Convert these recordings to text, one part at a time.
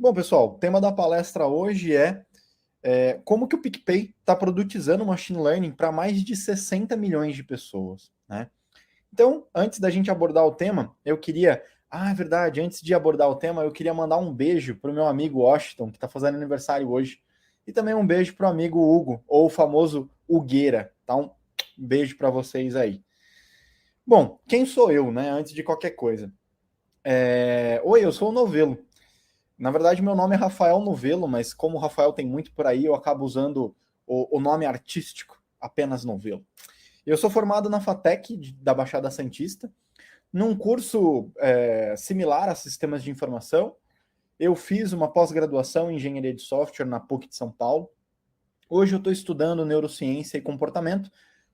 Bom, pessoal, o tema da palestra hoje é como que o PicPay está produtizando machine learning para mais de 60 milhões de pessoas, né? Então, antes da gente abordar o tema, eu queria... Ah, é verdade, antes de abordar o tema, eu queria mandar um beijo para o meu amigo Washington, que está fazendo aniversário hoje, e também um beijo para o amigo Hugo, ou o famoso Hugueira, tá? Um beijo para vocês aí. Bom, quem sou eu, né? Antes de qualquer coisa. Oi, eu sou o Novelo. Na verdade, meu nome é Rafael Novelo, mas como o Rafael tem muito por aí, eu acabo usando o nome artístico, apenas Novelo. Eu sou formado na FATEC da Baixada Santista, num curso similar a sistemas de informação. Eu fiz uma pós-graduação em engenharia de software na PUC de São Paulo. Hoje eu estou estudando neurociência e comportamento,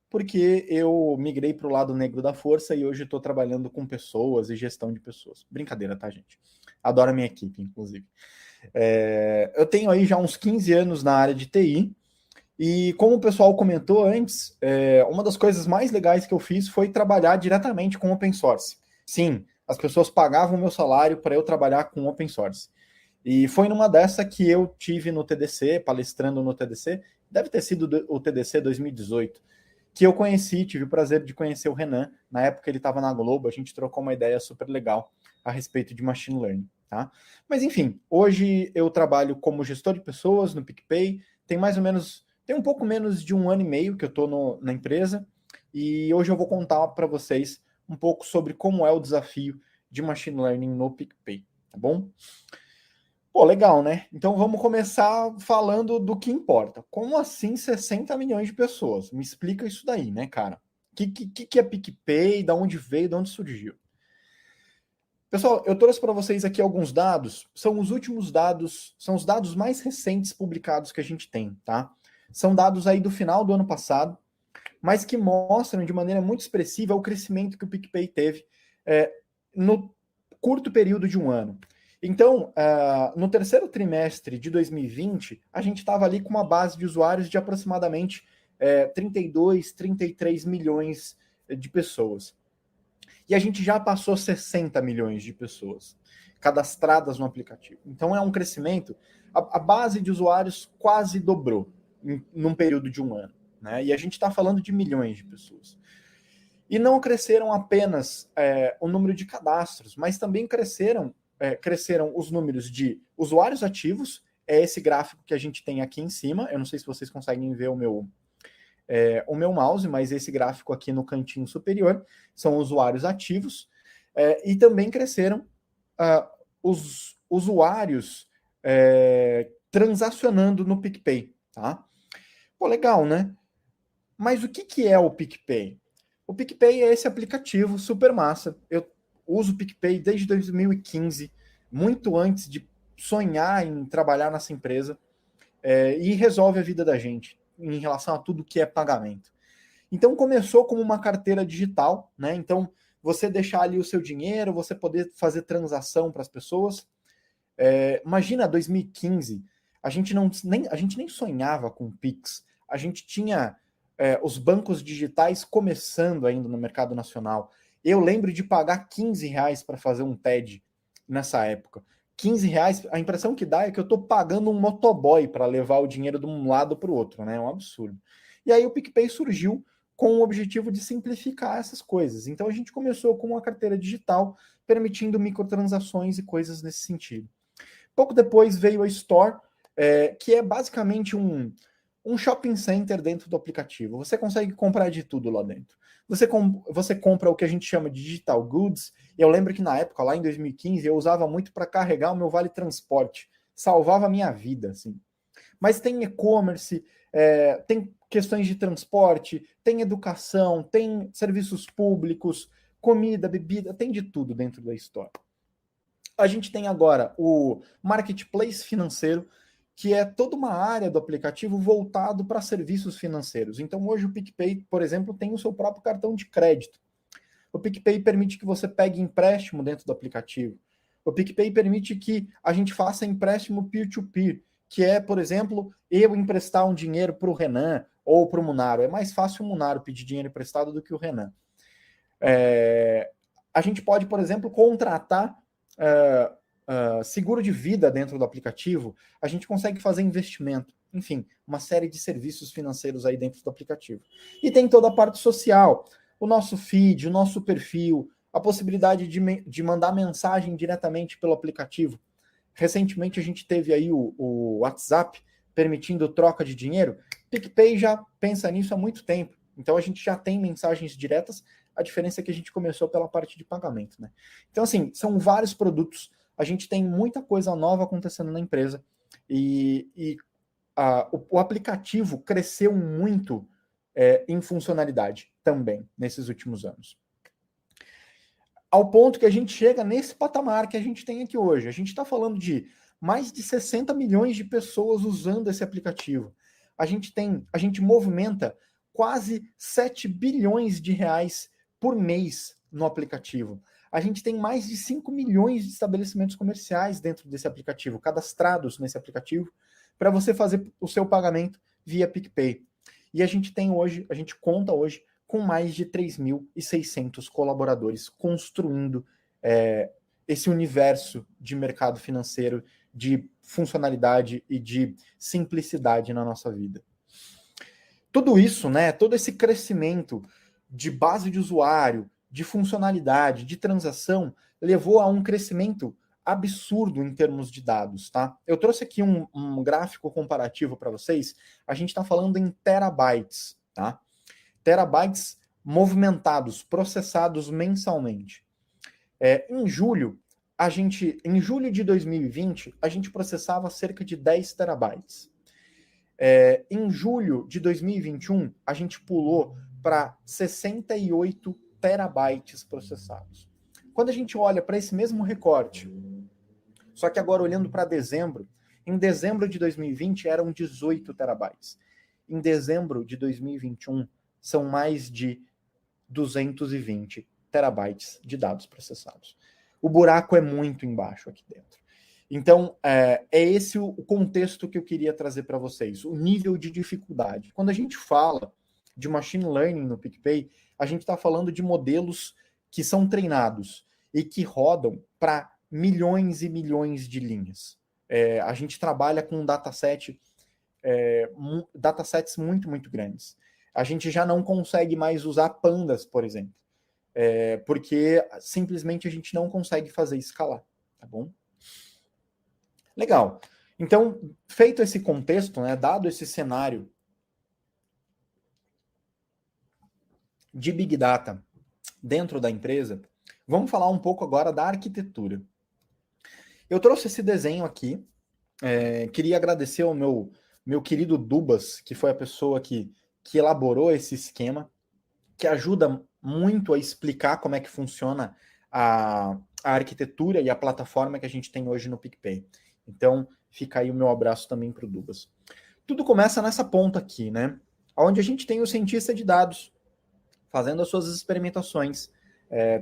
porque eu migrei para o lado negro da força e hoje estou trabalhando com pessoas e gestão de pessoas. Brincadeira, tá, gente? Adoro a minha equipe, inclusive. Eu tenho aí já uns 15 anos na área de TI, e como o pessoal comentou antes, uma das coisas mais legais que eu fiz foi trabalhar diretamente com open source. Sim, as pessoas pagavam o meu salário para eu trabalhar com open source. E foi numa dessa que eu tive no TDC, palestrando no TDC, deve ter sido o TDC 2018, que eu conheci, tive o prazer de conhecer o Renan. Na época ele estava na Globo, a gente trocou uma ideia super legal a respeito de machine learning. Tá? Mas enfim, hoje eu trabalho como gestor de pessoas no PicPay, tem um pouco menos de um ano e meio que eu estou na empresa, e hoje eu vou contar para vocês um pouco sobre como é o desafio de machine learning no PicPay, tá bom? Pô, legal, né? Então vamos começar falando do que importa. Como assim 60 milhões de pessoas? Me explica isso daí, né, cara? O que é PicPay? Da onde veio? De onde surgiu? Pessoal, eu trouxe para vocês aqui alguns dados. São os últimos dados, são os dados mais recentes publicados que a gente tem, tá? São dados aí do final do ano passado, mas que mostram de maneira muito expressiva o crescimento que o PicPay teve no curto período de um ano. Então, no terceiro trimestre de 2020, a gente estava ali com uma base de usuários de aproximadamente 32, 33 milhões de pessoas. E a gente já passou 60 milhões de pessoas cadastradas no aplicativo. Então é um crescimento, a base de usuários quase dobrou num período de um ano. Né? E a gente está falando de milhões de pessoas. E não cresceram apenas o número de cadastros, mas também cresceram os números de usuários ativos. É esse gráfico que a gente tem aqui em cima. Eu não sei se vocês conseguem ver o meu mouse, mas esse gráfico aqui no cantinho superior são usuários ativos. E também cresceram os usuários transacionando no PicPay. Tá? Pô, legal, né? Mas o que é o PicPay? O PicPay é esse aplicativo super massa. Eu uso o PicPay desde 2015, muito antes de sonhar em trabalhar nessa empresa, e resolve a vida da gente em relação a tudo que é pagamento. Então começou como uma carteira digital, né? Então você deixar ali o seu dinheiro, você poder fazer transação para as pessoas. Imagina 2015, a gente nem sonhava com Pix, a gente tinha os bancos digitais começando ainda no mercado nacional. Eu lembro de pagar R$ 15 para fazer um TED nessa época. R$ 15, a impressão que dá é que eu estou pagando um motoboy para levar o dinheiro de um lado para o outro, né? É um absurdo. E aí o PicPay surgiu com o objetivo de simplificar essas coisas. Então a gente começou com uma carteira digital, permitindo microtransações e coisas nesse sentido. Pouco depois veio a Store, que é basicamente um shopping center dentro do aplicativo. Você consegue comprar de tudo lá dentro. Você compra o que a gente chama de digital goods. Eu lembro que na época, lá em 2015, eu usava muito para carregar o meu vale transporte. Salvava a minha vida, assim. Mas tem e-commerce, tem questões de transporte, tem educação, tem serviços públicos, comida, bebida, tem de tudo dentro da Store. A gente tem agora o marketplace financeiro, que é toda uma área do aplicativo voltado para serviços financeiros. Então, hoje o PicPay, por exemplo, tem o seu próprio cartão de crédito. O PicPay permite que você pegue empréstimo dentro do aplicativo. O PicPay permite que a gente faça empréstimo peer-to-peer, que é, por exemplo, eu emprestar um dinheiro para o Renan ou para o Munaro. É mais fácil o Munaro pedir dinheiro emprestado do que o Renan. A gente pode, por exemplo, contratar seguro de vida dentro do aplicativo, a gente consegue fazer investimento, enfim, uma série de serviços financeiros aí dentro do aplicativo. E tem toda a parte social, o nosso feed, o nosso perfil, a possibilidade de mandar mensagem diretamente pelo aplicativo. Recentemente a gente teve aí o WhatsApp permitindo troca de dinheiro. PicPay já pensa nisso há muito tempo. Então a gente já tem mensagens diretas, a diferença é que a gente começou pela parte de pagamento, né? Então, assim, são vários produtos, a gente tem muita coisa nova acontecendo na empresa e o aplicativo cresceu muito em funcionalidade também nesses últimos anos. Ao ponto que a gente chega nesse patamar que a gente tem aqui hoje. A gente está falando de mais de 60 milhões de pessoas usando esse aplicativo. A gente movimenta quase 7 bilhões de reais por mês no aplicativo. A gente tem mais de 5 milhões de estabelecimentos comerciais dentro desse aplicativo, cadastrados nesse aplicativo, para você fazer o seu pagamento via PicPay. E a gente conta hoje com mais de 3.600 colaboradores construindo esse universo de mercado financeiro, de funcionalidade e de simplicidade na nossa vida. Tudo isso, né, todo esse crescimento de base de usuário, de funcionalidade, de transação, levou a um crescimento absurdo em termos de dados, tá? Eu trouxe aqui um gráfico comparativo para vocês. A gente está falando em terabytes, tá? Terabytes movimentados, processados mensalmente. Em julho de 2020, a gente processava cerca de 10 terabytes. Em julho de 2021, a gente pulou para 68 terabytes processados. Quando a gente olha para esse mesmo recorte, só que agora olhando para dezembro, em dezembro de 2020 eram 18 terabytes. Em dezembro de 2021, são mais de 220 terabytes de dados processados. O buraco é muito embaixo aqui dentro. Então, é esse o contexto que eu queria trazer para vocês, o nível de dificuldade. Quando a gente fala de machine learning no PicPay, a gente está falando de modelos que são treinados e que rodam para milhões e milhões de linhas. A gente trabalha com datasets muito, muito grandes. A gente já não consegue mais usar pandas, por exemplo, porque simplesmente a gente não consegue fazer escalar, tá bom? Legal. Então, feito esse contexto, né, dado esse cenário de Big Data dentro da empresa, vamos falar um pouco agora da arquitetura. Eu trouxe esse desenho aqui, queria agradecer ao meu querido Dubas, que foi a pessoa que elaborou esse esquema, que ajuda muito a explicar como é que funciona a arquitetura e a plataforma que a gente tem hoje no PicPay. Então, fica aí o meu abraço também para o Dubas. Tudo começa nessa ponta aqui, né? Onde a gente tem o cientista de dados fazendo as suas experimentações,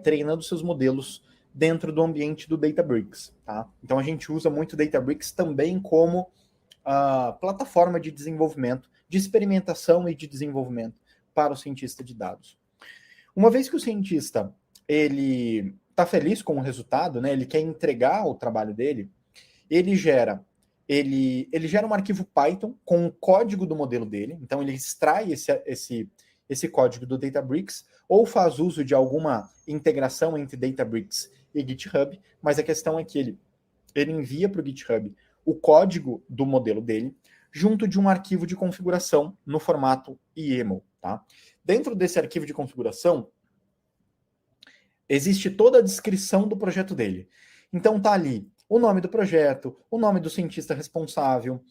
treinando seus modelos dentro do ambiente do Databricks, tá? Então, a gente usa muito o Databricks também como plataforma de desenvolvimento, de experimentação e de desenvolvimento para o cientista de dados. Uma vez que o cientista ele está feliz com o resultado, né? Ele quer entregar o trabalho dele, ele gera um arquivo Python com o código do modelo dele. Então ele extrai esse código do Databricks ou faz uso de alguma integração entre Databricks e GitHub, mas a questão é que ele envia para o GitHub o código do modelo dele junto de um arquivo de configuração no formato YAML, tá? Dentro desse arquivo de configuração existe toda a descrição do projeto dele. Então tá ali o nome do projeto, o nome do cientista responsável,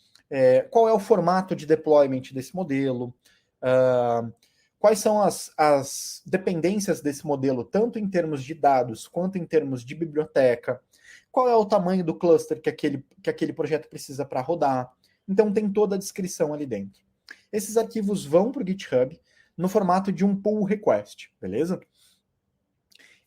qual é o formato de deployment desse modelo, quais são as dependências desse modelo, tanto em termos de dados quanto em termos de biblioteca, qual é o tamanho do cluster que aquele projeto precisa para rodar. Então tem toda a descrição ali dentro. Esses arquivos vão para o GitHub no formato de um pull request, beleza?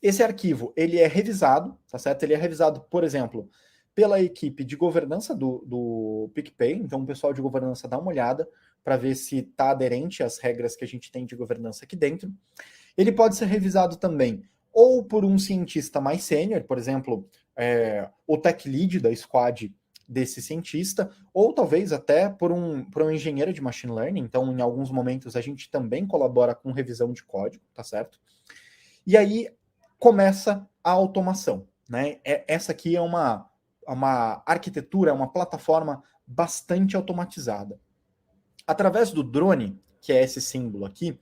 Esse arquivo, ele é revisado, tá certo? Ele é revisado, por exemplo, pela equipe de governança do PicPay. Então, o pessoal de governança dá uma olhada para ver se está aderente às regras que a gente tem de governança aqui dentro. Ele pode ser revisado também ou por um cientista mais sênior, por exemplo, o tech lead da squad desse cientista, ou talvez até por um engenheiro de machine learning. Então, em alguns momentos, a gente também colabora com revisão de código, tá certo? E aí começa a automação, né? Essa aqui é uma arquitetura, uma plataforma bastante automatizada. Através do drone, que é esse símbolo aqui,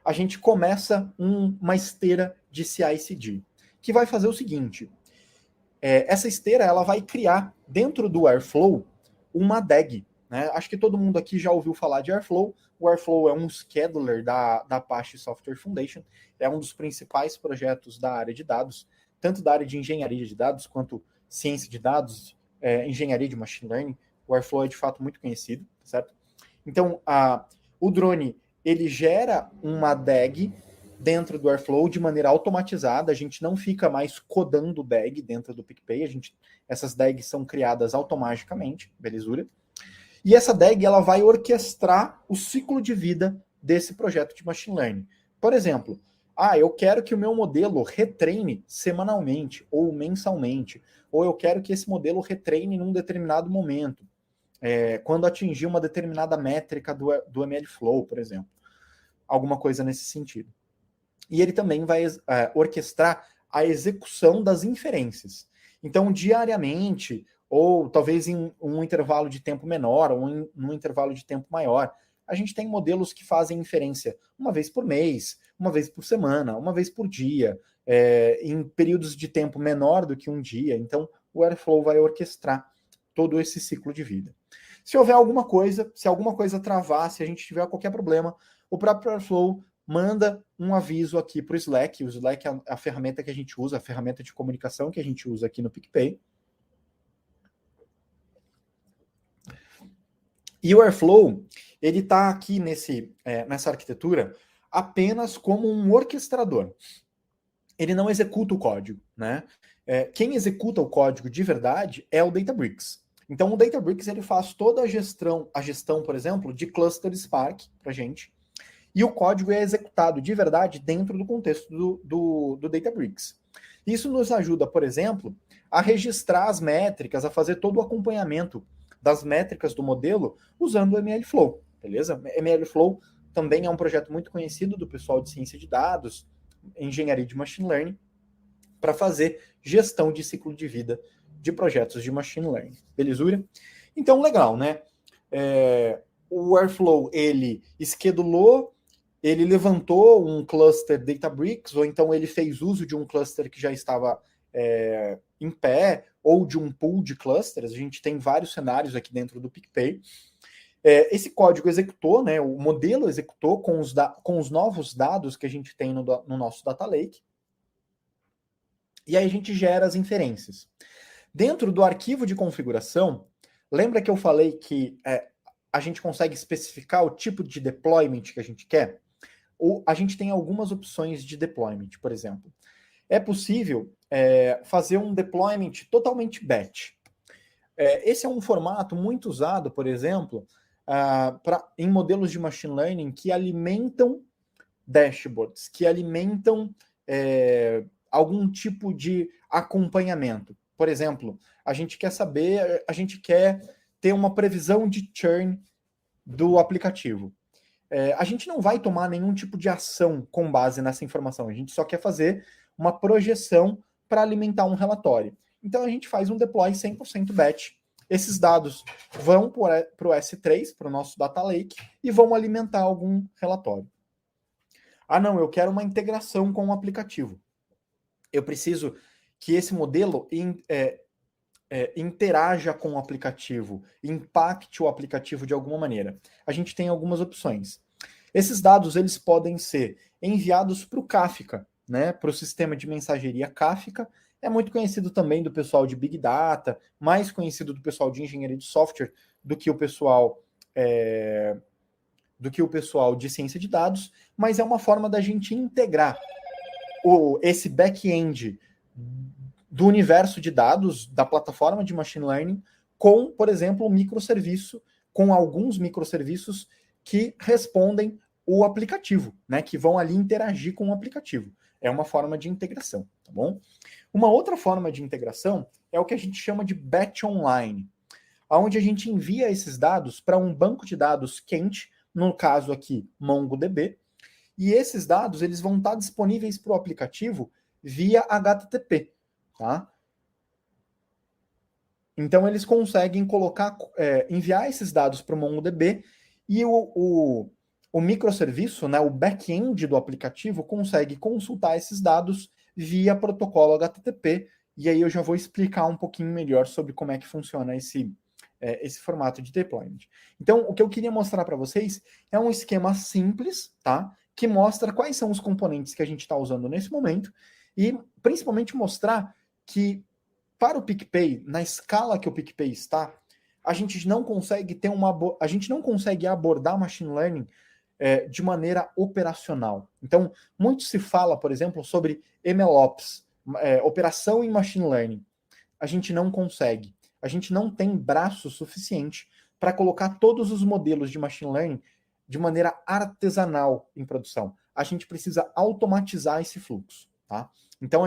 a gente começa uma esteira de CI/CD, que vai fazer o seguinte: essa esteira ela vai criar dentro do Airflow uma DAG. Né? Acho que todo mundo aqui já ouviu falar de Airflow. O Airflow é um scheduler da Apache Software Foundation, é um dos principais projetos da área de dados, tanto da área de engenharia de dados quanto ciência de dados, engenharia de machine learning. O Airflow é de fato muito conhecido, certo? Então, o drone ele gera uma DAG dentro do Airflow de maneira automatizada. A gente não fica mais codando DAG dentro do PicPay. Essas DAGs são criadas automaticamente, belezura. E essa DAG ela vai orquestrar o ciclo de vida desse projeto de machine learning. Por exemplo, eu quero que o meu modelo retreine semanalmente ou mensalmente, ou eu quero que esse modelo retreine num determinado momento, quando atingir uma determinada métrica do MLflow, por exemplo. Alguma coisa nesse sentido. E ele também vai orquestrar a execução das inferências. Então, diariamente, ou talvez em um intervalo de tempo menor, ou em um intervalo de tempo maior, a gente tem modelos que fazem inferência uma vez por mês, uma vez por semana, uma vez por dia, em períodos de tempo menor do que um dia. Então, o Airflow vai orquestrar todo esse ciclo de vida. Se houver alguma coisa, se alguma coisa travar, se a gente tiver qualquer problema, o próprio Airflow manda um aviso aqui para o Slack. O Slack é a ferramenta que a gente usa, a ferramenta de comunicação que a gente usa aqui no PicPay. E o Airflow, ele está aqui nessa arquitetura apenas como um orquestrador. Ele não executa o código, né? Quem executa o código de verdade é o Databricks. Então, o Databricks ele faz toda a gestão, por exemplo, de cluster Spark para a gente. E o código é executado de verdade dentro do contexto do Databricks. Isso nos ajuda, por exemplo, a registrar as métricas, a fazer todo o acompanhamento das métricas do modelo usando o MLflow, beleza? MLflow também é um projeto muito conhecido do pessoal de ciência de dados, engenharia de machine learning, para fazer gestão de ciclo de vida de projetos de machine learning. Belezura? Então, legal, né? O Airflow, ele schedulou, ele levantou um cluster Databricks, ou então ele fez uso de um cluster que já estava em pé, ou de um pool de clusters. A gente tem vários cenários aqui dentro do PicPay. Esse código executou, né, o modelo executou com os novos dados que a gente tem no nosso Data Lake. E aí a gente gera as inferências. Dentro do arquivo de configuração, lembra que eu falei que a gente consegue especificar o tipo de deployment que a gente quer? Ou a gente tem algumas opções de deployment, por exemplo. É possível fazer um deployment totalmente batch. Esse é um formato muito usado, por exemplo, em modelos de machine learning que alimentam dashboards, que alimentam algum tipo de acompanhamento. Por exemplo, a gente quer ter uma previsão de churn do aplicativo. A gente não vai tomar nenhum tipo de ação com base nessa informação, a gente só quer fazer uma projeção para alimentar um relatório. Então a gente faz um deploy 100% batch. Esses dados vão para o S3, para o nosso Data Lake, e vão alimentar algum relatório. Não, eu quero uma integração com o aplicativo. Eu preciso que esse modelo interaja com o aplicativo, impacte o aplicativo de alguma maneira. A gente tem algumas opções. Esses dados eles podem ser enviados para o Kafka, né, para o sistema de mensageria Kafka. É muito conhecido também do pessoal de Big Data, mais conhecido do pessoal de engenharia de software do que o pessoal de ciência de dados, mas é uma forma da gente integrar esse back-end do universo de dados da plataforma de machine learning com, por exemplo, um microserviço, com alguns microserviços que respondem o aplicativo, né? Que vão ali interagir com o aplicativo. É uma forma de integração, tá bom? Uma outra forma de integração é o que a gente chama de batch online, onde a gente envia esses dados para um banco de dados quente, no caso aqui MongoDB, e esses dados eles vão estar disponíveis para o aplicativo via HTTP, tá? Então eles conseguem enviar esses dados para o MongoDB e o microserviço, né, o back-end do aplicativo, consegue consultar esses dados via protocolo HTTP. E aí eu já vou explicar um pouquinho melhor sobre como é que funciona esse formato de deployment. Então, o que eu queria mostrar para vocês é um esquema simples, tá? Que mostra quais são os componentes que a gente está usando nesse momento e principalmente mostrar que para o PicPay, na escala que o PicPay está, a gente não consegue abordar machine learning de maneira operacional. Então, muito se fala, por exemplo, sobre MLOps, operação em machine learning. A gente não consegue. A gente não tem braço suficiente para colocar todos os modelos de machine learning de maneira artesanal em produção. A gente precisa automatizar esse fluxo, tá? Então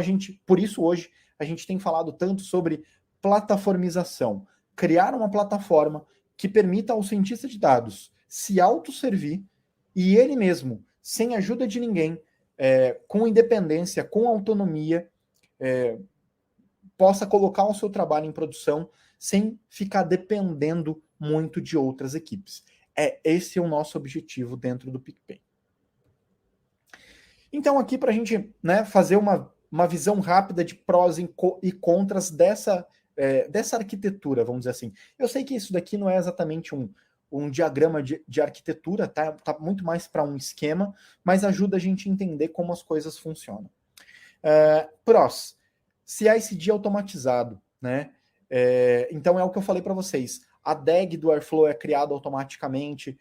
por isso hoje a gente tem falado tanto sobre plataformização, criar uma plataforma que permita ao cientista de dados se autosservir e ele mesmo, sem ajuda de ninguém, com independência, com autonomia, possa colocar o seu trabalho em produção sem ficar dependendo muito de outras equipes. Esse é o nosso objetivo dentro do PicPay. Então, aqui para a gente, né, fazer uma visão rápida de prós e contras dessa arquitetura, vamos dizer assim. Eu sei que isso daqui não é exatamente um diagrama de arquitetura, tá? Tá muito mais para um esquema, mas ajuda a gente a entender como as coisas funcionam. Prós. CI/CD automatizado, né? Então é o que eu falei para vocês. A DAG do Airflow é criada automaticamente.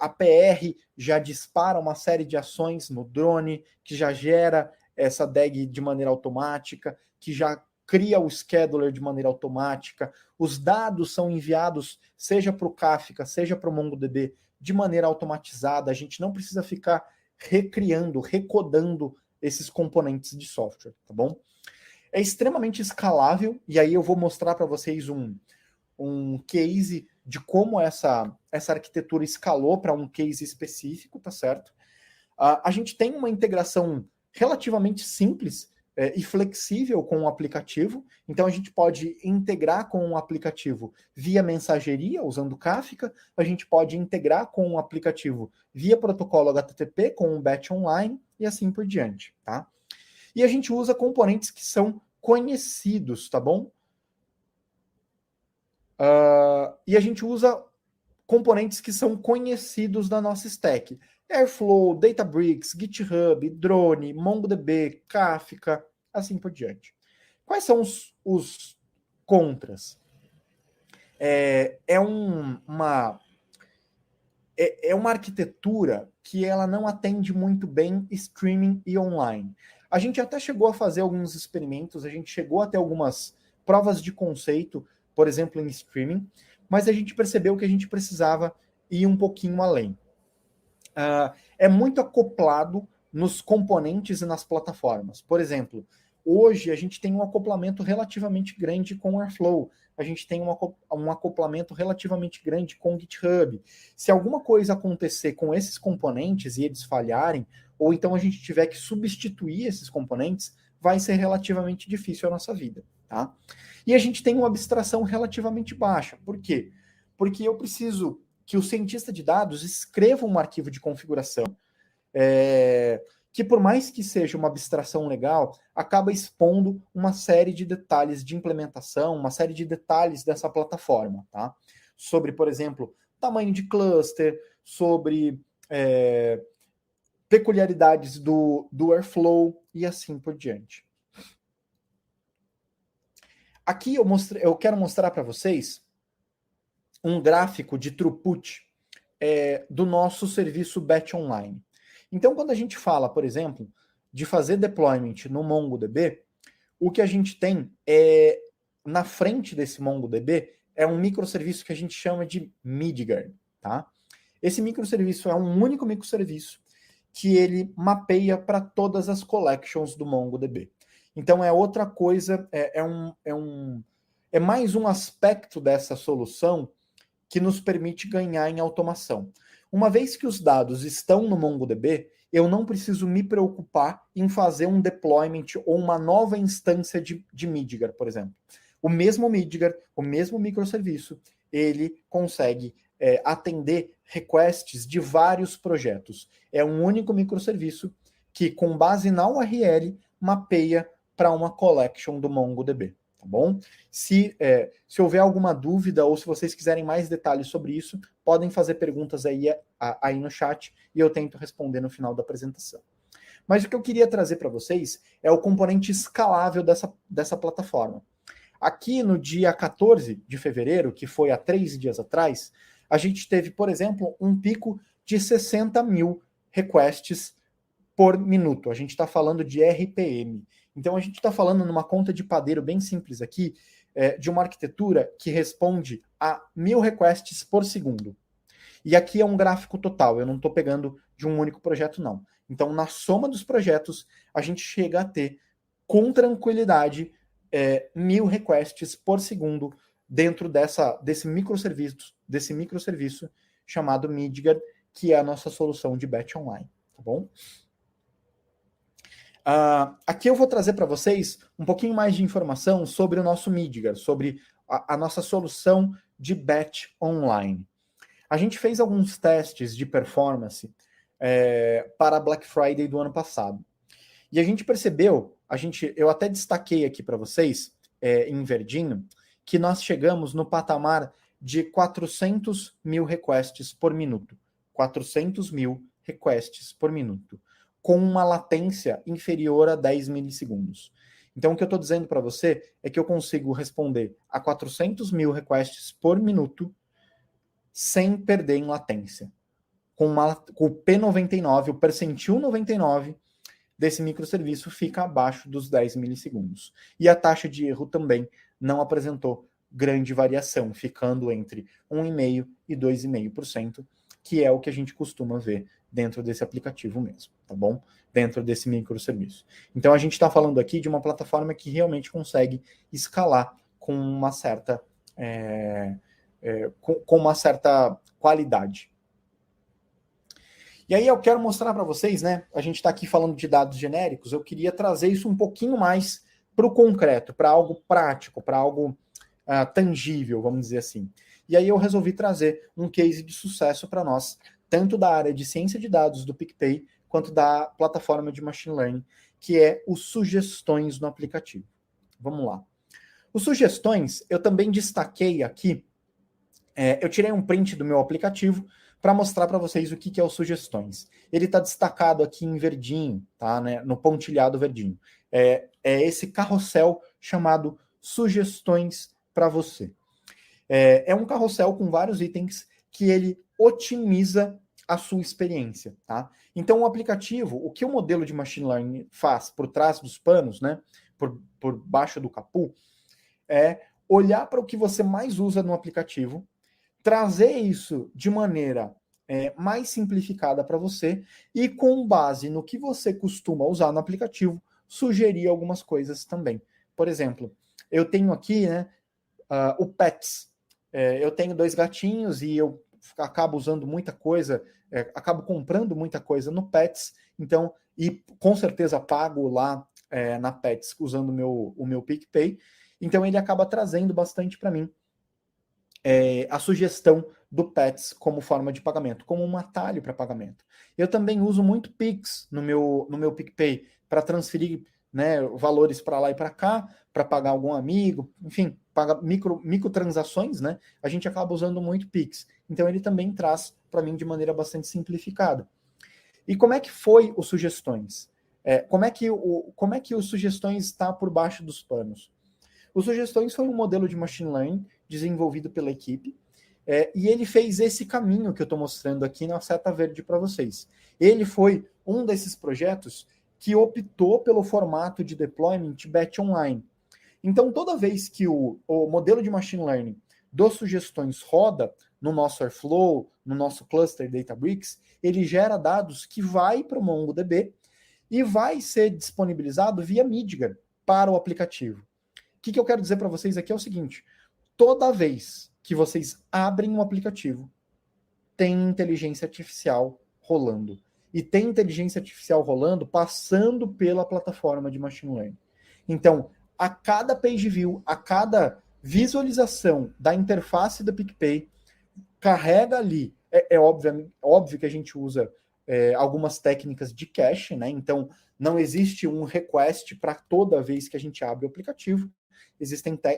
A PR já dispara uma série de ações no drone, que já gera essa DAG de maneira automática, que já cria o scheduler de maneira automática. Os dados são enviados, seja para o Kafka, seja para o MongoDB, de maneira automatizada. A gente não precisa ficar recodando esses componentes de software, tá bom? É extremamente escalável, e aí eu vou mostrar para vocês um case de como essa arquitetura escalou para um case específico, tá certo? A gente tem uma integração relativamente simples e flexível com o aplicativo, então a gente pode integrar com o aplicativo via mensageria, usando Kafka, a gente pode integrar com o aplicativo via protocolo HTTP, com o batch online, e assim por diante, tá? E a gente usa componentes que são conhecidos, tá bom? E a gente usa componentes que são conhecidos da nossa stack. Airflow, Databricks, GitHub, Drone, MongoDB, Kafka, assim por diante. Quais são os contras? É uma arquitetura que ela não atende muito bem streaming e online. A gente até chegou a fazer alguns experimentos, a gente chegou a ter algumas provas de conceito, por exemplo, em streaming, mas a gente percebeu que a gente precisava ir um pouquinho além. É muito acoplado nos componentes e nas plataformas. Por exemplo, hoje a gente tem um acoplamento relativamente grande com o Airflow, a gente tem um acoplamento relativamente grande com o GitHub. Se alguma coisa acontecer com esses componentes e eles falharem, ou então a gente tiver que substituir esses componentes, vai ser relativamente difícil a nossa vida, tá? E a gente tem uma abstração relativamente baixa. Por quê? Porque eu preciso que o cientista de dados escreva um arquivo de configuração que, por mais que seja uma abstração legal, acaba expondo uma série de detalhes de implementação, uma série de detalhes dessa plataforma, tá? Sobre, por exemplo, tamanho de cluster, sobre peculiaridades do Airflow e assim por diante. Aqui eu quero mostrar para vocês um gráfico de throughput do nosso serviço Batch Online. Então, quando a gente fala, por exemplo, de fazer deployment no MongoDB, o que a gente tem na frente desse MongoDB, é um microserviço que a gente chama de Midgard, tá? Esse microserviço é um único microserviço que ele mapeia para todas as collections do MongoDB. Então é outra coisa, é mais um aspecto dessa solução que nos permite ganhar em automação. Uma vez que os dados estão no MongoDB, eu não preciso me preocupar em fazer um deployment ou uma nova instância de Midgar, por exemplo. O mesmo Midgar, o mesmo microserviço, ele consegue atender requests de vários projetos. É um único microserviço que, com base na URL, mapeia para uma collection do MongoDB. Tá bom? Se houver alguma dúvida ou se vocês quiserem mais detalhes sobre isso, podem fazer perguntas aí no chat e eu tento responder no final da apresentação. Mas o que eu queria trazer para vocês é o componente escalável dessa plataforma. Aqui no dia 14 de fevereiro, que foi há 3 dias atrás, a gente teve, por exemplo, um pico de 60 mil requests por minuto. A gente está falando de RPM. Então, a gente está falando numa conta de padeiro bem simples aqui, de uma arquitetura que responde a 1000 requests por segundo. E aqui é um gráfico total, eu não estou pegando de um único projeto, não. Então, na soma dos projetos, a gente chega a ter, com tranquilidade, 1000 requests por segundo dentro desse microserviço chamado Midgar, que é a nossa solução de batch online. Tá bom? Aqui eu vou trazer para vocês um pouquinho mais de informação sobre o nosso Midgar, sobre a nossa solução de batch online. A gente fez alguns testes de performance para Black Friday do ano passado. E a gente percebeu, eu até destaquei aqui para vocês, em verdinho, que nós chegamos no patamar de 400 mil requests por minuto. 400 mil requests por minuto, com uma latência inferior a 10 milissegundos. Então, o que eu estou dizendo para você é que eu consigo responder a 400 mil requests por minuto sem perder em latência. Com o P99, o percentil 99 desse microserviço fica abaixo dos 10 milissegundos. E a taxa de erro também não apresentou grande variação, ficando entre 1,5% e 2,5%, que é o que a gente costuma ver dentro desse aplicativo mesmo, tá bom? Dentro desse microserviço. Então a gente está falando aqui de uma plataforma que realmente consegue escalar com uma certa com uma certa qualidade. E aí eu quero mostrar para vocês, né? A gente está aqui falando de dados genéricos, eu queria trazer isso um pouquinho mais para o concreto, para algo prático, para algo tangível, vamos dizer assim. E aí eu resolvi trazer um case de sucesso para nós, tanto da área de ciência de dados do PicPay, quanto da plataforma de Machine Learning, que é os sugestões no aplicativo. Vamos lá. Os sugestões, eu também destaquei aqui, eu tirei um print do meu aplicativo para mostrar para vocês o que é o sugestões. Ele está destacado aqui em verdinho, tá, né, no pontilhado verdinho. É esse carrossel chamado sugestões para você. É um carrossel com vários itens que ele otimiza a sua experiência, tá? Então, o aplicativo, o que o modelo de machine learning faz por trás dos panos, né, por baixo do capô, é olhar para o que você mais usa no aplicativo, trazer isso de maneira mais simplificada para você e, com base no que você costuma usar no aplicativo, sugerir algumas coisas também. Por exemplo, eu tenho aqui, né, o Pets. Eu tenho 2 gatinhos e eu acabo usando muita coisa, acabo comprando muita coisa no Pets, então, e com certeza pago lá na Pets usando o meu PicPay, então ele acaba trazendo bastante para mim a sugestão do Pets como forma de pagamento, como um atalho para pagamento. Eu também uso muito Pix no meu PicPay para transferir, né, valores para lá e para cá, para pagar algum amigo, enfim, pagar microtransações, né? A gente acaba usando muito Pix. Então ele também traz para mim de maneira bastante simplificada. E como é que foi o Sugestões? Como é que o Sugestões está por baixo dos panos? O Sugestões foi um modelo de machine learning desenvolvido pela equipe, e ele fez esse caminho que eu estou mostrando aqui na seta verde para vocês. Ele foi um desses projetos que optou pelo formato de deployment batch online. Então, toda vez que o modelo de machine learning dos Sugestões roda no nosso Airflow, no nosso cluster Databricks, ele gera dados que vai para o MongoDB e vai ser disponibilizado via Midgar para o aplicativo. O que eu quero dizer para vocês aqui é o seguinte: toda vez que vocês abrem um aplicativo, tem inteligência artificial rolando. E tem inteligência artificial rolando passando pela plataforma de machine learning. Então, a cada page view, a cada visualização da interface do PicPay, carrega ali. É óbvio que a gente usa algumas técnicas de cache, né? Então, não existe um request para toda vez que a gente abre o aplicativo.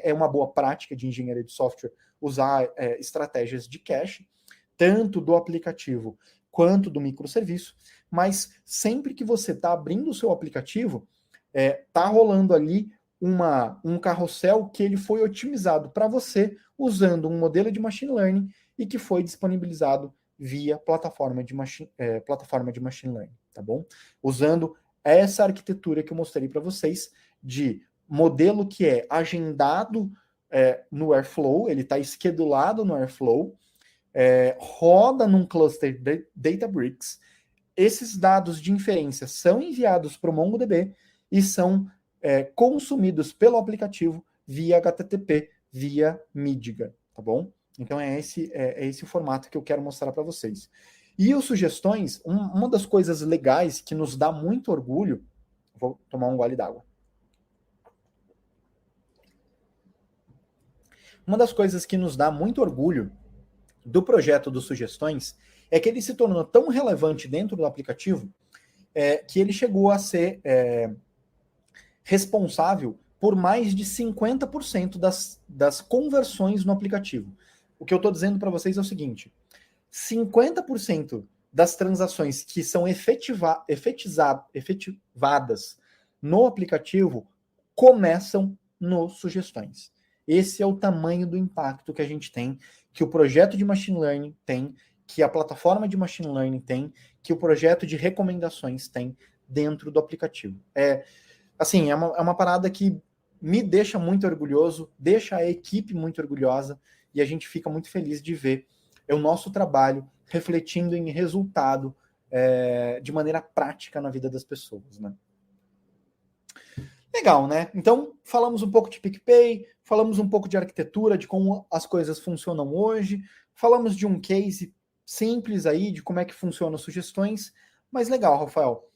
É uma boa prática de engenharia de software usar estratégias de cache, tanto do aplicativo quanto do microserviço, mas sempre que você está abrindo o seu aplicativo, está rolando ali um carrossel que ele foi otimizado para você usando um modelo de machine learning e que foi disponibilizado via plataforma de machine learning, tá bom? Usando essa arquitetura que eu mostrei para vocês de modelo que é agendado no Airflow, ele está schedulado no Airflow, roda num cluster de Databricks, esses dados de inferência são enviados para o MongoDB e são consumidos pelo aplicativo via HTTP, via Midgar, tá bom? Então é esse o formato que eu quero mostrar para vocês. E os sugestões, uma das coisas legais que nos dá muito orgulho, vou tomar um gole d'água. Uma das coisas que nos dá muito orgulho do projeto dos Sugestões é que ele se tornou tão relevante dentro do aplicativo que ele chegou a ser responsável por mais de 50% das conversões no aplicativo. O que eu estou dizendo para vocês é o seguinte: 50% das transações que são efetivadas no aplicativo começam no Sugestões. Esse é o tamanho do impacto que a gente tem, que o projeto de machine learning tem, que a plataforma de machine learning tem, que o projeto de recomendações tem dentro do aplicativo. Assim, é uma parada que me deixa muito orgulhoso, deixa a equipe muito orgulhosa, e a gente fica muito feliz de ver o nosso trabalho refletindo em resultado de maneira prática na vida das pessoas, né? Legal, né? Então, falamos um pouco de PicPay, falamos um pouco de arquitetura, de como as coisas funcionam hoje, falamos de um case simples aí, de como é que funcionam as sugestões, mas legal, Rafael.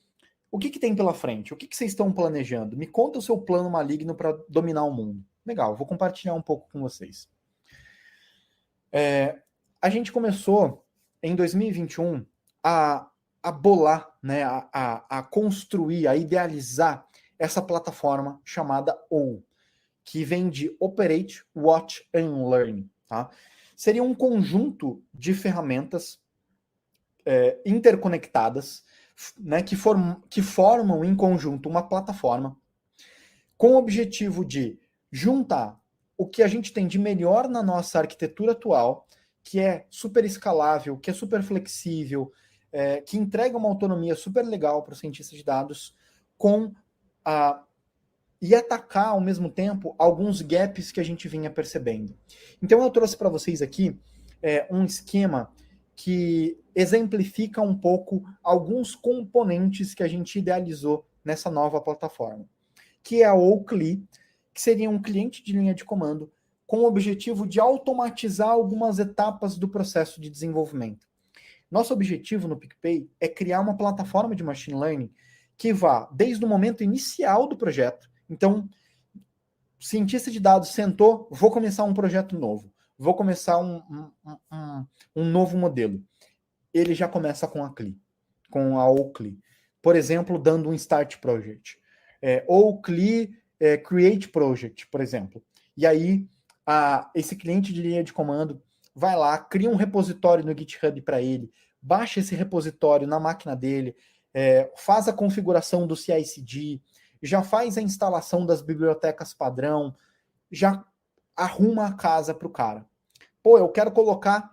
O que tem pela frente? O que vocês estão planejando? Me conta o seu plano maligno para dominar o mundo. Legal, vou compartilhar um pouco com vocês. A gente começou, em 2021, a bolar, né, a construir, a idealizar essa plataforma chamada OWL, que vem de Operate, Watch and Learn. Tá? Seria um conjunto de ferramentas interconectadas, né, que formam em conjunto uma plataforma com o objetivo de juntar o que a gente tem de melhor na nossa arquitetura atual, que é super escalável, que é super flexível, que entrega uma autonomia super legal para o cientista de dados, e atacar, ao mesmo tempo, alguns gaps que a gente vinha percebendo. Então eu trouxe para vocês aqui um esquema que exemplifica um pouco alguns componentes que a gente idealizou nessa nova plataforma, que é a Oakley, que seria um cliente de linha de comando com o objetivo de automatizar algumas etapas do processo de desenvolvimento. Nosso objetivo no PicPay é criar uma plataforma de machine learning que vá desde o momento inicial do projeto. Então, o cientista de dados sentou, vou começar um projeto novo, vou começar um novo modelo. Ele já começa com a Oakley. Por exemplo, dando um Start Project. Oakley Create Project, por exemplo. E aí, esse cliente de linha de comando vai lá, cria um repositório no GitHub para ele, baixa esse repositório na máquina dele, faz a configuração do CI/CD, já faz a instalação das bibliotecas padrão, já arruma a casa para o cara. Pô, eu quero colocar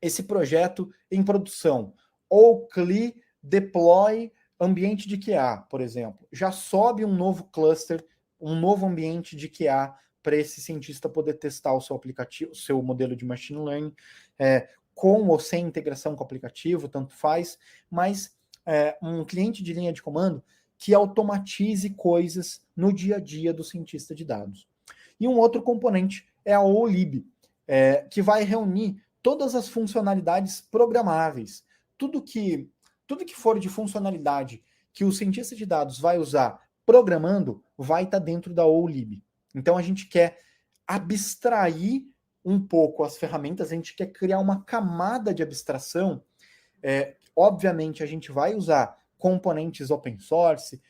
esse projeto em produção. Oakley deploy ambiente de QA, por exemplo. Já sobe um novo cluster, um novo ambiente de QA para esse cientista poder testar o seu aplicativo, o seu modelo de machine learning. com ou sem integração com o aplicativo, tanto faz, mas um cliente de linha de comando que automatize coisas no dia a dia do cientista de dados. E um outro componente é a OLib, que vai reunir todas as funcionalidades programáveis. Tudo que for de funcionalidade que o cientista de dados vai usar programando, vai estar dentro da OLib. Então a gente quer abstrair um pouco as ferramentas, a gente quer criar uma camada de abstração. Obviamente a gente vai usar componentes open source,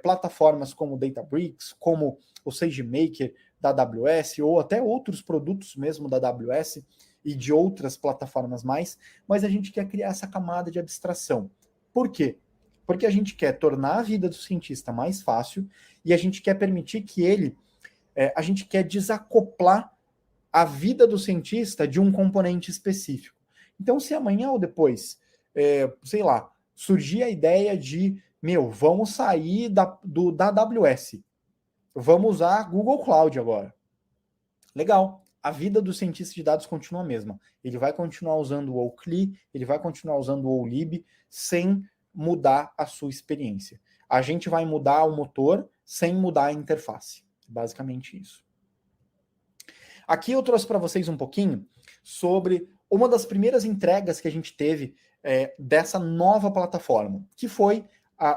plataformas como Databricks, como o SageMaker da AWS, ou até outros produtos mesmo da AWS e de outras plataformas mais, mas a gente quer criar essa camada de abstração. Por quê? Porque a gente quer tornar a vida do cientista mais fácil e a gente quer permitir que a gente quer desacoplar a vida do cientista de um componente específico. Então, se amanhã ou depois, sei lá, surgir a ideia de, vamos sair da AWS, vamos usar Google Cloud agora. Legal, a vida do cientista de dados continua a mesma. Ele vai continuar usando o OCLI, ele vai continuar usando o OLib, sem mudar a sua experiência. A gente vai mudar o motor sem mudar a interface. Basicamente isso. Aqui eu trouxe para vocês um pouquinho sobre uma das primeiras entregas que a gente teve dessa nova plataforma, que foi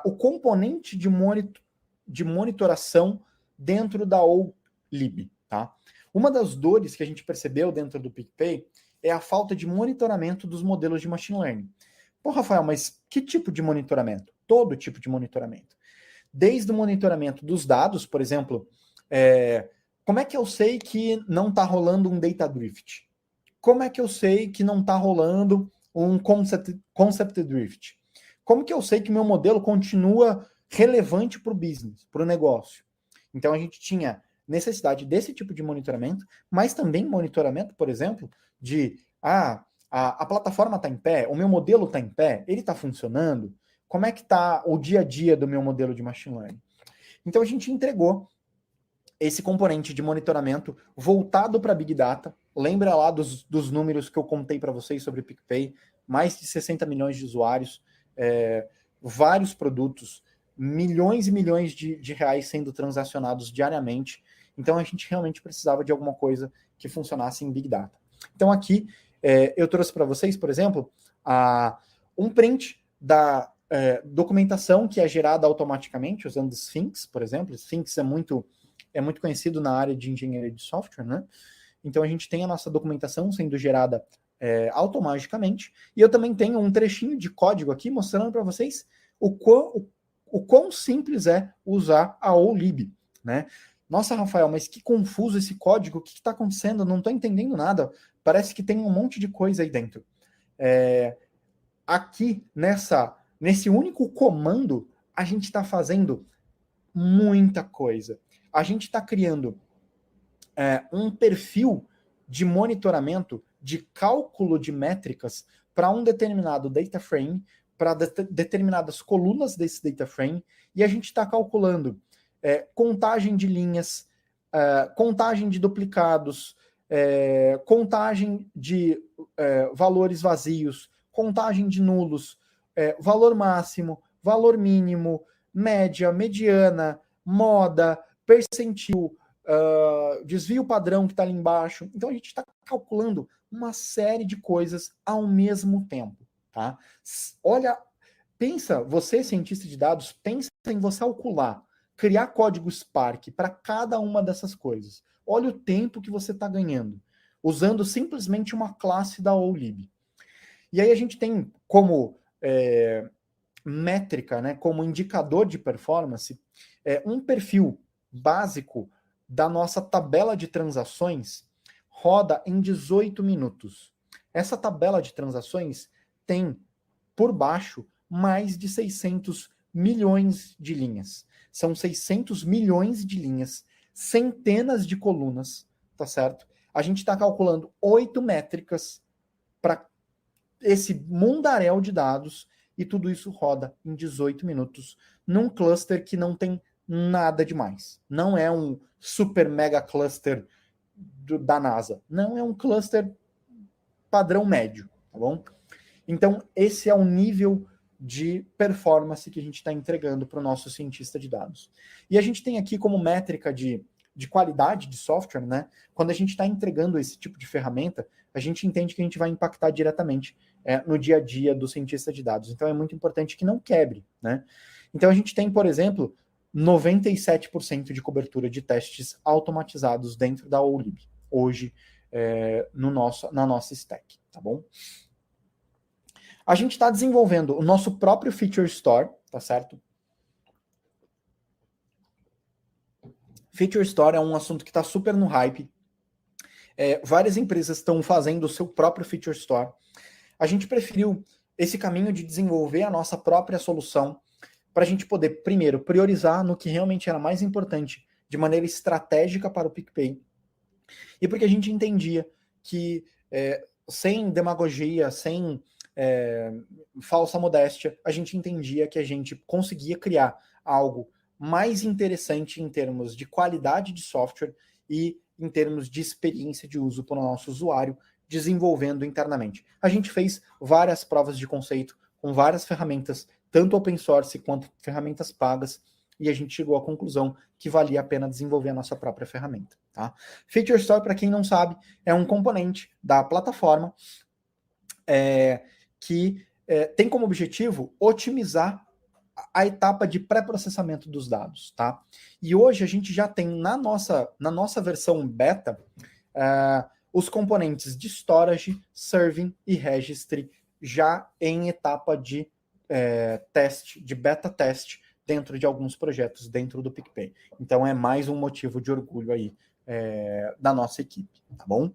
o componente de monitoração dentro da OLib. Tá? Uma das dores que a gente percebeu dentro do PicPay é a falta de monitoramento dos modelos de machine learning. Pô, Rafael, mas que tipo de monitoramento? Todo tipo de monitoramento. Desde o monitoramento dos dados, por exemplo, como é que eu sei que não está rolando um data drift? Como é que eu sei que não está rolando um concept drift? Como que eu sei que meu modelo continua relevante para o business, para o negócio? Então a gente tinha necessidade desse tipo de monitoramento, mas também monitoramento, por exemplo, de a plataforma está em pé, o meu modelo está em pé, ele está funcionando, como é que está o dia a dia do meu modelo de machine learning? Então a gente entregou esse componente de monitoramento voltado para Big Data. Lembra lá dos números que eu contei para vocês sobre o PicPay, mais de 60 milhões de usuários, vários produtos, milhões e milhões de reais sendo transacionados diariamente. Então a gente realmente precisava de alguma coisa que funcionasse em Big Data. Então aqui eu trouxe para vocês, por exemplo, um print da documentação que é gerada automaticamente usando Sphinx, por exemplo. Sphinx é muito conhecido na área de engenharia de software, né? Então a gente tem a nossa documentação sendo gerada automaticamente, e eu também tenho um trechinho de código aqui mostrando para vocês o quão simples é usar a OLib, né? Nossa, Rafael, mas que confuso esse código, o que está acontecendo? Eu não estou entendendo nada, parece que tem um monte de coisa aí dentro. Aqui, nesse único comando, a gente está fazendo muita coisa. A gente está criando um perfil de monitoramento, de cálculo de métricas para um determinado data frame, para determinadas colunas desse data frame, e a gente está calculando contagem de linhas, contagem de duplicados, contagem de valores vazios, contagem de nulos, valor máximo, valor mínimo, média, mediana, moda, percentil, desvio padrão que está ali embaixo. Então a gente está calculando uma série de coisas ao mesmo tempo. Tá? Olha, pensa, você, cientista de dados, pensa em você calcular, criar código Spark para cada uma dessas coisas. Olha o tempo que você está ganhando, usando simplesmente uma classe da OLib. E aí a gente tem como métrica, né, como indicador de performance, um perfil básico da nossa tabela de transações roda em 18 minutos. Essa tabela de transações tem, por baixo, mais de 600 milhões de linhas. São 600 milhões de linhas, centenas de colunas, tá certo? A gente está calculando 8 métricas para esse mundaréu de dados, e tudo isso roda em 18 minutos, num cluster que não tem nada demais. Não é um super mega cluster da NASA. Não, é um cluster padrão médio, tá tá bom? Então, esse é o nível de performance que a gente está entregando para o nosso cientista de dados. E a gente tem aqui como métrica de qualidade de software, né? Quando a gente está entregando esse tipo de ferramenta, a gente entende que a gente vai impactar diretamente no dia a dia do cientista de dados. Então, é muito importante que não quebre, né? Então, a gente tem, por exemplo, 97% de cobertura de testes automatizados dentro da OLib, hoje, na nossa stack, tá bom? A gente está desenvolvendo o nosso próprio Feature Store, tá certo? Feature Store é um assunto que está super no hype. Várias empresas estão fazendo o seu próprio Feature Store. A gente preferiu esse caminho de desenvolver a nossa própria solução para a gente poder, primeiro, priorizar no que realmente era mais importante de maneira estratégica para o PicPay. E porque a gente entendia que, sem demagogia, sem falsa modéstia, a gente entendia que a gente conseguia criar algo mais interessante em termos de qualidade de software e em termos de experiência de uso para o nosso usuário, desenvolvendo internamente. A gente fez várias provas de conceito com várias ferramentas, tanto open source quanto ferramentas pagas, e a gente chegou à conclusão que valia a pena desenvolver a nossa própria ferramenta. Tá? Feature Store, para quem não sabe, é um componente da plataforma que tem como objetivo otimizar a etapa de pré-processamento dos dados, tá? E hoje a gente já tem na nossa versão beta os componentes de storage, serving e registry já em etapa de teste, de beta teste dentro de alguns projetos dentro do PicPay. Então é mais um motivo de orgulho aí da nossa equipe, tá bom?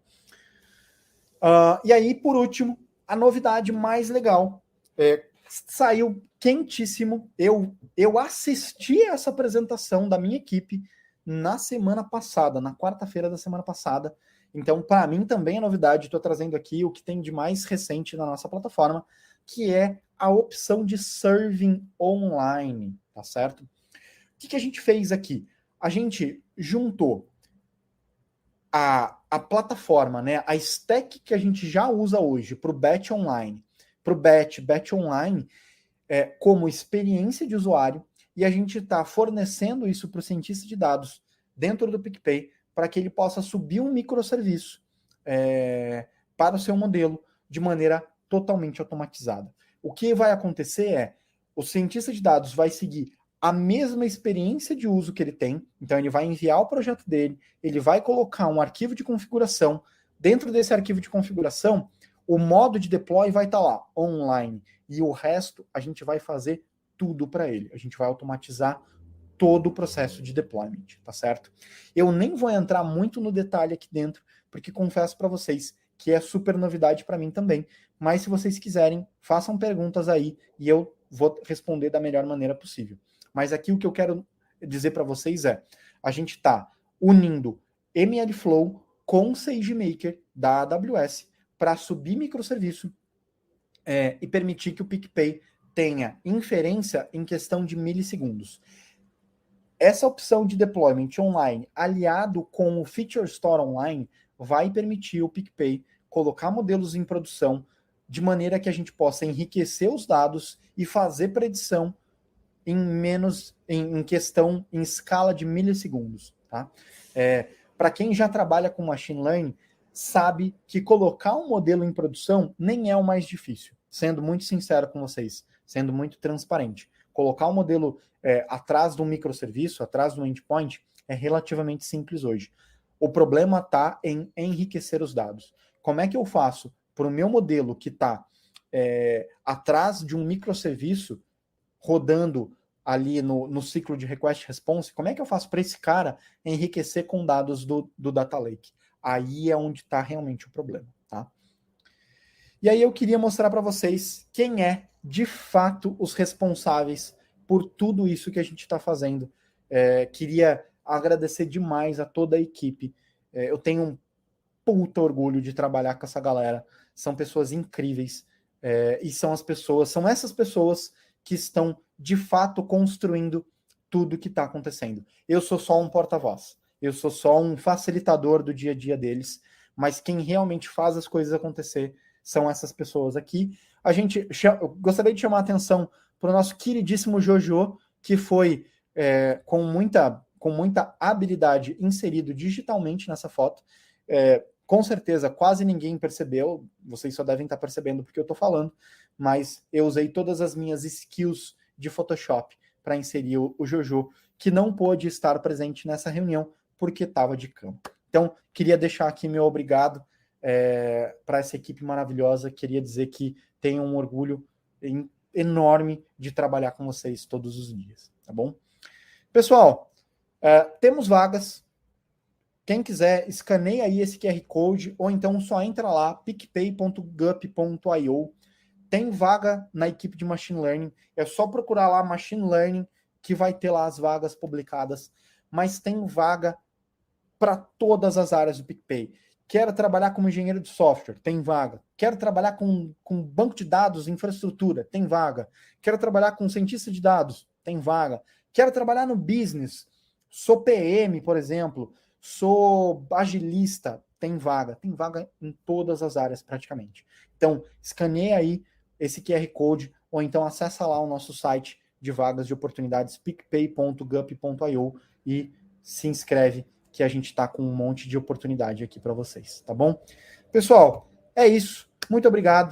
E aí, por último, a novidade mais legal saiu quentíssimo. Eu assisti essa apresentação da minha equipe na semana passada, na quarta-feira da semana passada. Então, para mim também é novidade. Estou trazendo aqui o que tem de mais recente na nossa plataforma, que é a opção de serving online, tá certo? O que a gente fez aqui? A gente juntou a plataforma, né, a stack que a gente já usa hoje para o Batch Online, para o Batch Online, como experiência de usuário, e a gente está fornecendo isso para o cientista de dados dentro do PicPay, para que ele possa subir um microserviço para o seu modelo de maneira totalmente automatizada. O que vai acontecer é, o cientista de dados vai seguir a mesma experiência de uso que ele tem, então ele vai enviar o projeto dele, ele vai colocar um arquivo de configuração, dentro desse arquivo de configuração, o modo de deploy vai estar lá, online, e o resto a gente vai fazer tudo para ele, a gente vai automatizar todo o processo de deployment, tá certo? Eu nem vou entrar muito no detalhe aqui dentro, porque confesso para vocês que é super novidade para mim também, mas se vocês quiserem, façam perguntas aí e eu vou responder da melhor maneira possível. Mas aqui o que eu quero dizer para vocês é, a gente está unindo MLflow com SageMaker da AWS para subir microserviço e permitir que o PicPay tenha inferência em questão de milissegundos. Essa opção de deployment online, aliado com o Feature Store Online, vai permitir o PicPay colocar modelos em produção de maneira que a gente possa enriquecer os dados e fazer predição em escala de milissegundos, tá? Para quem já trabalha com machine learning, sabe que colocar um modelo em produção nem é o mais difícil, sendo muito sincero com vocês, sendo muito transparente. Colocar um modelo atrás de um microserviço, atrás de um endpoint, é relativamente simples hoje. O problema está em enriquecer os dados. Como é que eu faço para o meu modelo que está atrás de um microserviço rodando ali no ciclo de request response, como é que eu faço para esse cara enriquecer com dados do Data Lake? Aí é onde está realmente o problema, tá? E aí eu queria mostrar para vocês quem é, de fato, os responsáveis por tudo isso que a gente está fazendo. Queria agradecer demais a toda a equipe. Eu tenho um puta orgulho de trabalhar com essa galera. São pessoas incríveis. E são essas pessoas que estão, de fato, construindo tudo que está acontecendo. Eu sou só um porta-voz. Eu sou só um facilitador do dia a dia deles. Mas quem realmente faz as coisas acontecer são essas pessoas aqui. Eu gostaria de chamar a atenção para o nosso queridíssimo Jojo, que foi com muita habilidade inserido digitalmente nessa foto. Com certeza, quase ninguém percebeu, vocês só devem estar percebendo porque eu estou falando, mas eu usei todas as minhas skills de Photoshop para inserir o Jojo, que não pôde estar presente nessa reunião porque estava de campo. Então, queria deixar aqui meu obrigado para essa equipe maravilhosa. Queria dizer que tenho um orgulho enorme de trabalhar com vocês todos os dias, tá bom? Pessoal, temos vagas. Quem quiser, escaneia aí esse QR Code, ou então só entra lá, picpay.gup.io. Tem vaga na equipe de Machine Learning. É só procurar lá Machine Learning, que vai ter lá as vagas publicadas. Mas tem vaga para todas as áreas do PicPay. Quero trabalhar como engenheiro de software, tem vaga. Quero trabalhar com banco de dados, infraestrutura, tem vaga. Quero trabalhar com cientista de dados, tem vaga. Quero trabalhar no business, sou PM, por exemplo, sou agilista, tem vaga. Tem vaga em todas as áreas praticamente. Então, escaneia aí esse QR Code ou então acessa lá o nosso site de vagas de oportunidades, picpay.gup.io, e se inscreve, que a gente está com um monte de oportunidade aqui para vocês, tá bom? Pessoal, é isso. Muito obrigado.